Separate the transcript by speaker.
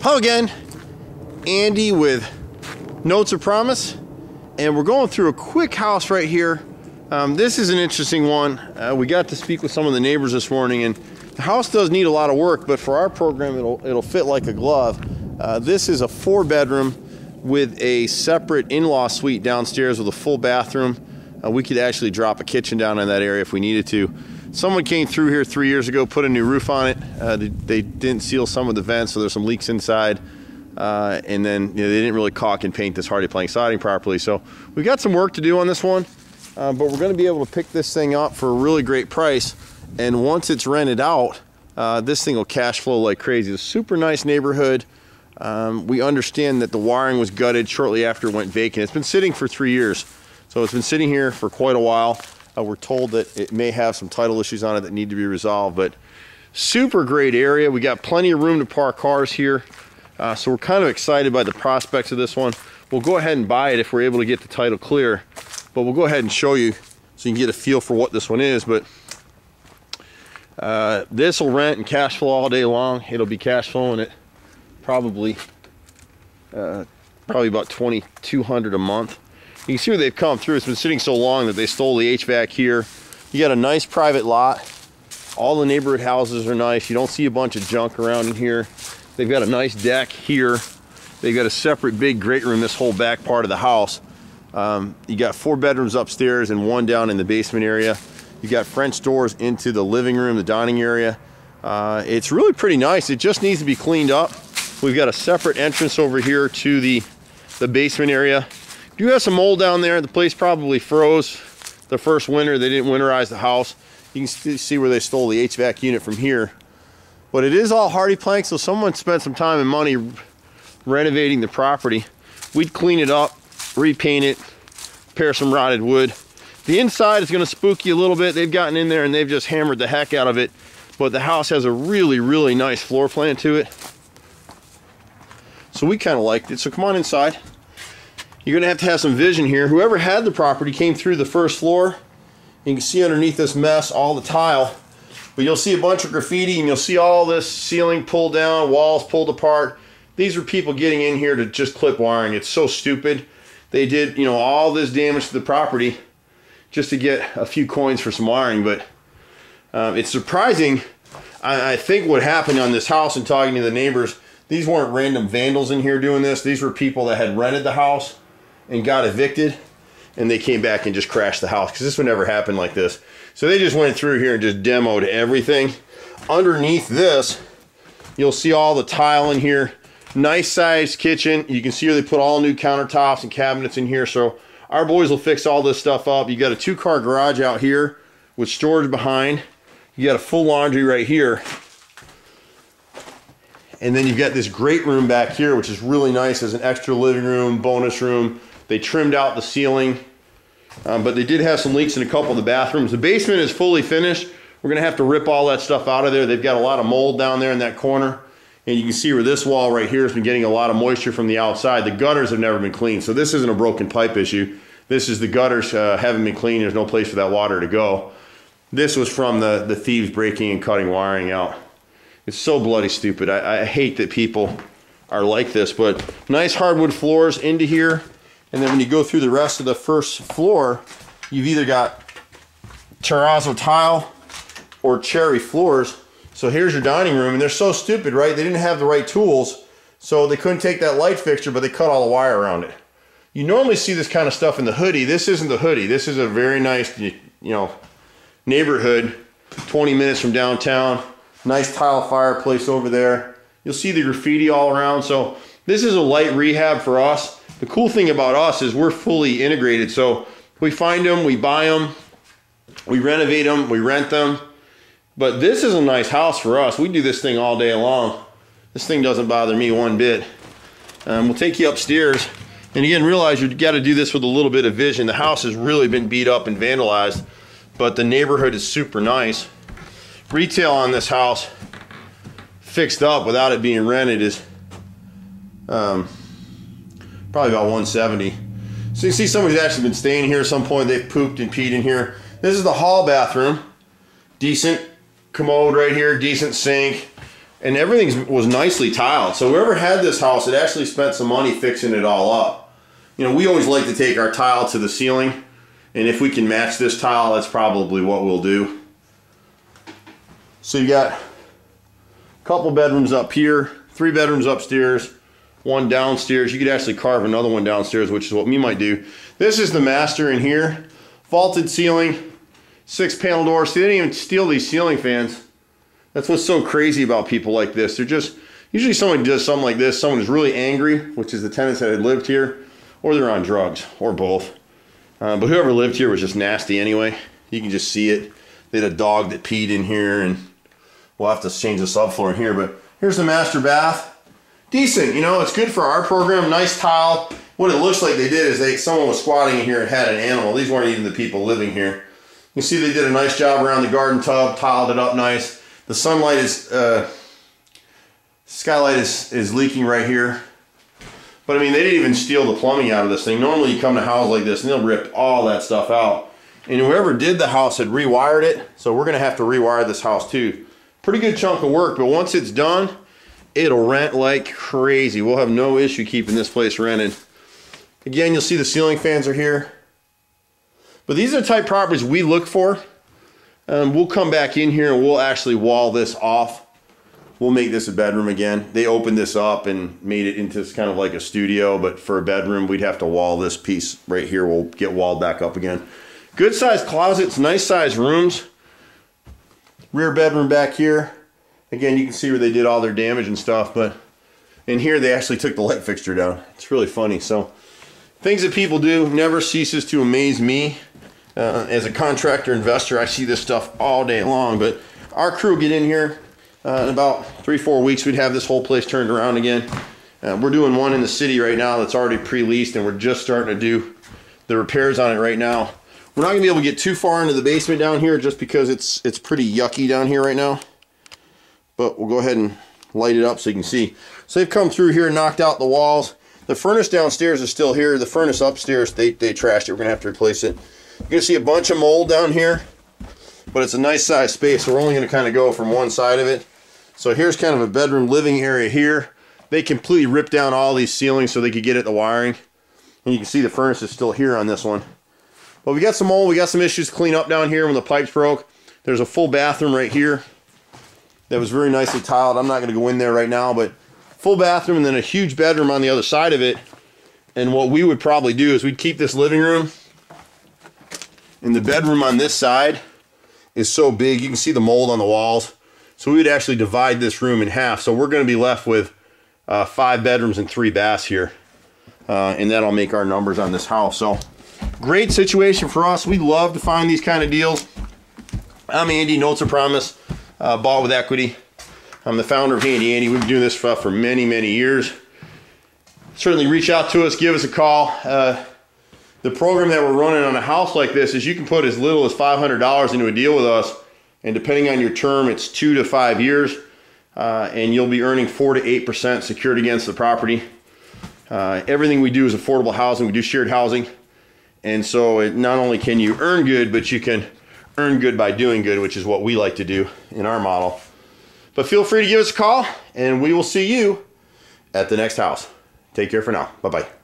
Speaker 1: Hello again, Andy with Notes of Promise, and we're going through a quick house right here. This is an interesting one. We got to speak with some of the neighbors this morning, and the house does need a lot of work, but for our program it'll fit like a glove. This is a 4-bedroom with a separate in-law suite downstairs with a full bathroom. We could actually drop a kitchen down in that area if we needed to. Someone came through here 3 years ago, put a new roof on it. They didn't seal some of the vents, so there's some leaks inside. And then they didn't really caulk and paint this hardy plank siding properly. So we got some work to do on this one, but we're going to be able to pick this thing up for a really great price. And once it's rented out, this thing will cash flow like crazy. It's a super nice neighborhood. We understand that the wiring was gutted shortly after it went vacant. It's been sitting for 3 years, so it's been sitting here for quite a while. We're told that it may have some title issues on it that need to be resolved, but super great area. We got plenty of room to park cars here, so we're kind of excited by the prospects of this one. We'll go ahead and buy it if we're able to get the title clear, but we'll go ahead and show you so you can get a feel for what this one is. But this will rent and cash flow all day long. It'll be cash flowing at probably about $2,200 a month. You can see where they've come through. It's been sitting so long that they stole the HVAC here. You got a nice private lot. All the neighborhood houses are nice. You don't see a bunch of junk around in here. They've got a nice deck here. They've got a separate big great room this whole back part of the house. You got 4 bedrooms upstairs and 1 down in the basement area. You got French doors into the living room, the dining area. It's really pretty nice. It just needs to be cleaned up. We've got a separate entrance over here to the basement area. You have some mold down there. The place probably froze the first winter. They didn't winterize the house. You can see where they stole the HVAC unit from here. But it is all hardy plank, so someone spent some time and money renovating the property. We'd clean it up, repaint it, repair some rotted wood. The inside is going to spook you a little bit. They've gotten in there and they've just hammered the heck out of it. But the house has a really, really nice floor plan to it. So we kind of liked it. So come on inside. You're going to have some vision here. Whoever had the property came through the first floor. You can see underneath this mess all the tile. But you'll see a bunch of graffiti and you'll see all this ceiling pulled down, walls pulled apart. These are people getting in here to just clip wiring. It's so stupid. They did, all this damage to the property just to get a few coins for some wiring. But it's surprising. I think what happened on this house and talking to the neighbors, these weren't random vandals in here doing this. These were people that had rented the house and got evicted, and they came back and just crashed the house, because this would never happen like this. So they just went through here and just demoed everything. Underneath this, you'll see all the tile in here. Nice sized kitchen. You can see where they put all new countertops and cabinets in here. So our boys will fix all this stuff up. You got a 2-car garage out here with storage behind. You got a full laundry right here. And then you've got this great room back here, which is really nice as an extra living room, bonus room. They trimmed out the ceiling, but they did have some leaks in a couple of the bathrooms. The basement is fully finished. We're gonna have to rip all that stuff out of there. They've got a lot of mold down there in that corner. And you can see where this wall right here has been getting a lot of moisture from the outside. The gutters have never been cleaned. So this isn't a broken pipe issue. This is the gutters haven't been cleaned. There's no place for that water to go. This was from the thieves breaking and cutting wiring out. It's so bloody stupid. I hate that people are like this, but nice hardwood floors into here. And then when you go through the rest of the first floor, you've either got terrazzo tile or cherry floors. So here's your dining room, and they're so stupid, right? They didn't have the right tools, so they couldn't take that light fixture, but they cut all the wire around it. You normally see this kind of stuff in the hoodie. This isn't the hoodie. This is a very nice, neighborhood, 20 minutes from downtown. Nice tile fireplace over there. You'll see the graffiti all around. So this is a light rehab for us. The cool thing about us is we're fully integrated. So we find them, we buy them, we renovate them, we rent them. But this is a nice house for us. We do this thing all day long. This thing doesn't bother me one bit. We'll take you upstairs. And again, realize you've got to do this with a little bit of vision. The house has really been beat up and vandalized, but the neighborhood is super nice. Retail on this house, fixed up without it being rented, is probably about $170. So you see somebody's actually been staying here at some point. They've pooped and peed in here. This is the hall bathroom. Decent commode right here, decent sink. and everything was nicely tiled. So whoever had this house, it actually spent some money fixing it all up. You know, we always like to take our tile to the ceiling, and if we can match this tile, that's probably what we'll do. So you got a couple bedrooms up here, 3 bedrooms upstairs, 1 downstairs. You could actually carve another one downstairs, which is what we might do. This is the master in here. Vaulted ceiling, 6 panel doors. See, they didn't even steal these ceiling fans. That's what's so crazy about people like this. They're just, usually someone does something like this, someone is really angry, which is the tenants that had lived here, or they're on drugs, or both. But whoever lived here was just nasty anyway. You can just see it. They had a dog that peed in here, and we'll have to change the subfloor in here, but here's the master bath. Decent, you know, it's good for our program, nice tile. What it looks like they did is someone was squatting in here and had an animal. These weren't even the people living here. You can see they did a nice job around the garden tub, tiled it up nice. The sunlight is, skylight is leaking right here. But I mean, they didn't even steal the plumbing out of this thing. Normally you come to a house like this and they'll rip all that stuff out. And whoever did the house had rewired it, so we're gonna have to rewire this house too. Pretty good chunk of work, but once it's done, it'll rent like crazy. We'll have no issue keeping this place rented. Again, you'll see the ceiling fans are here. But these are the type properties we look for. We'll come back in here and we'll actually wall this off. We'll make this a bedroom again. They opened this up and made it into kind of like a studio, but for a bedroom, we'd have to wall this piece right here. We'll get walled back up again. Good sized closets, nice sized rooms. Rear bedroom back here. Again, you can see where they did all their damage and stuff, but in here they actually took the light fixture down. It's really funny. So things that people do never ceases to amaze me. As a contractor investor, I see this stuff all day long, but our crew get in here in about 3-4 weeks. We'd have this whole place turned around again. We're doing one in the city right now that's already pre-leased, and we're just starting to do the repairs on it right now. We're not gonna be able to get too far into the basement down here just because it's pretty yucky down here right now. But we'll go ahead and light it up so you can see. So they've come through here and knocked out the walls. The furnace downstairs is still here. The furnace upstairs, they trashed it. We're gonna have to replace it. You're gonna see a bunch of mold down here, but it's a nice size space, so we're only gonna kind of go from one side of it. So here's kind of a bedroom living area here. They completely ripped down all these ceilings so they could get at the wiring. And you can see the furnace is still here on this one. But we got some mold, we got some issues to clean up down here when the pipes broke. There's a full bathroom right here that was very nicely tiled. I'm not gonna go in there right now, but full bathroom and then a huge bedroom on the other side of it. And what we would probably do is we'd keep this living room, and the bedroom on this side is so big, you can see the mold on the walls. So we would actually divide this room in half. So we're gonna be left with 5 bedrooms and 3 baths here. And that'll make our numbers on this house. So great situation for us. We love to find these kind of deals. I'm Andy, Notes of Promise, bought with equity. I'm the founder of Handy Andy. We've been doing this stuff for many, many years. Certainly reach out to us, give us a call. The program that we're running on a house like this is you can put as little as $500 into a deal with us, and depending on your term, it's 2 to 5 years, and you'll be earning 4 to 8% secured against the property. Everything we do is affordable housing. We do shared housing, and so not only can you earn good, but you can earn good by doing good, which is what we like to do in our model. But feel free to give us a call, and we will see you at the next house. Take care for now. Bye-bye.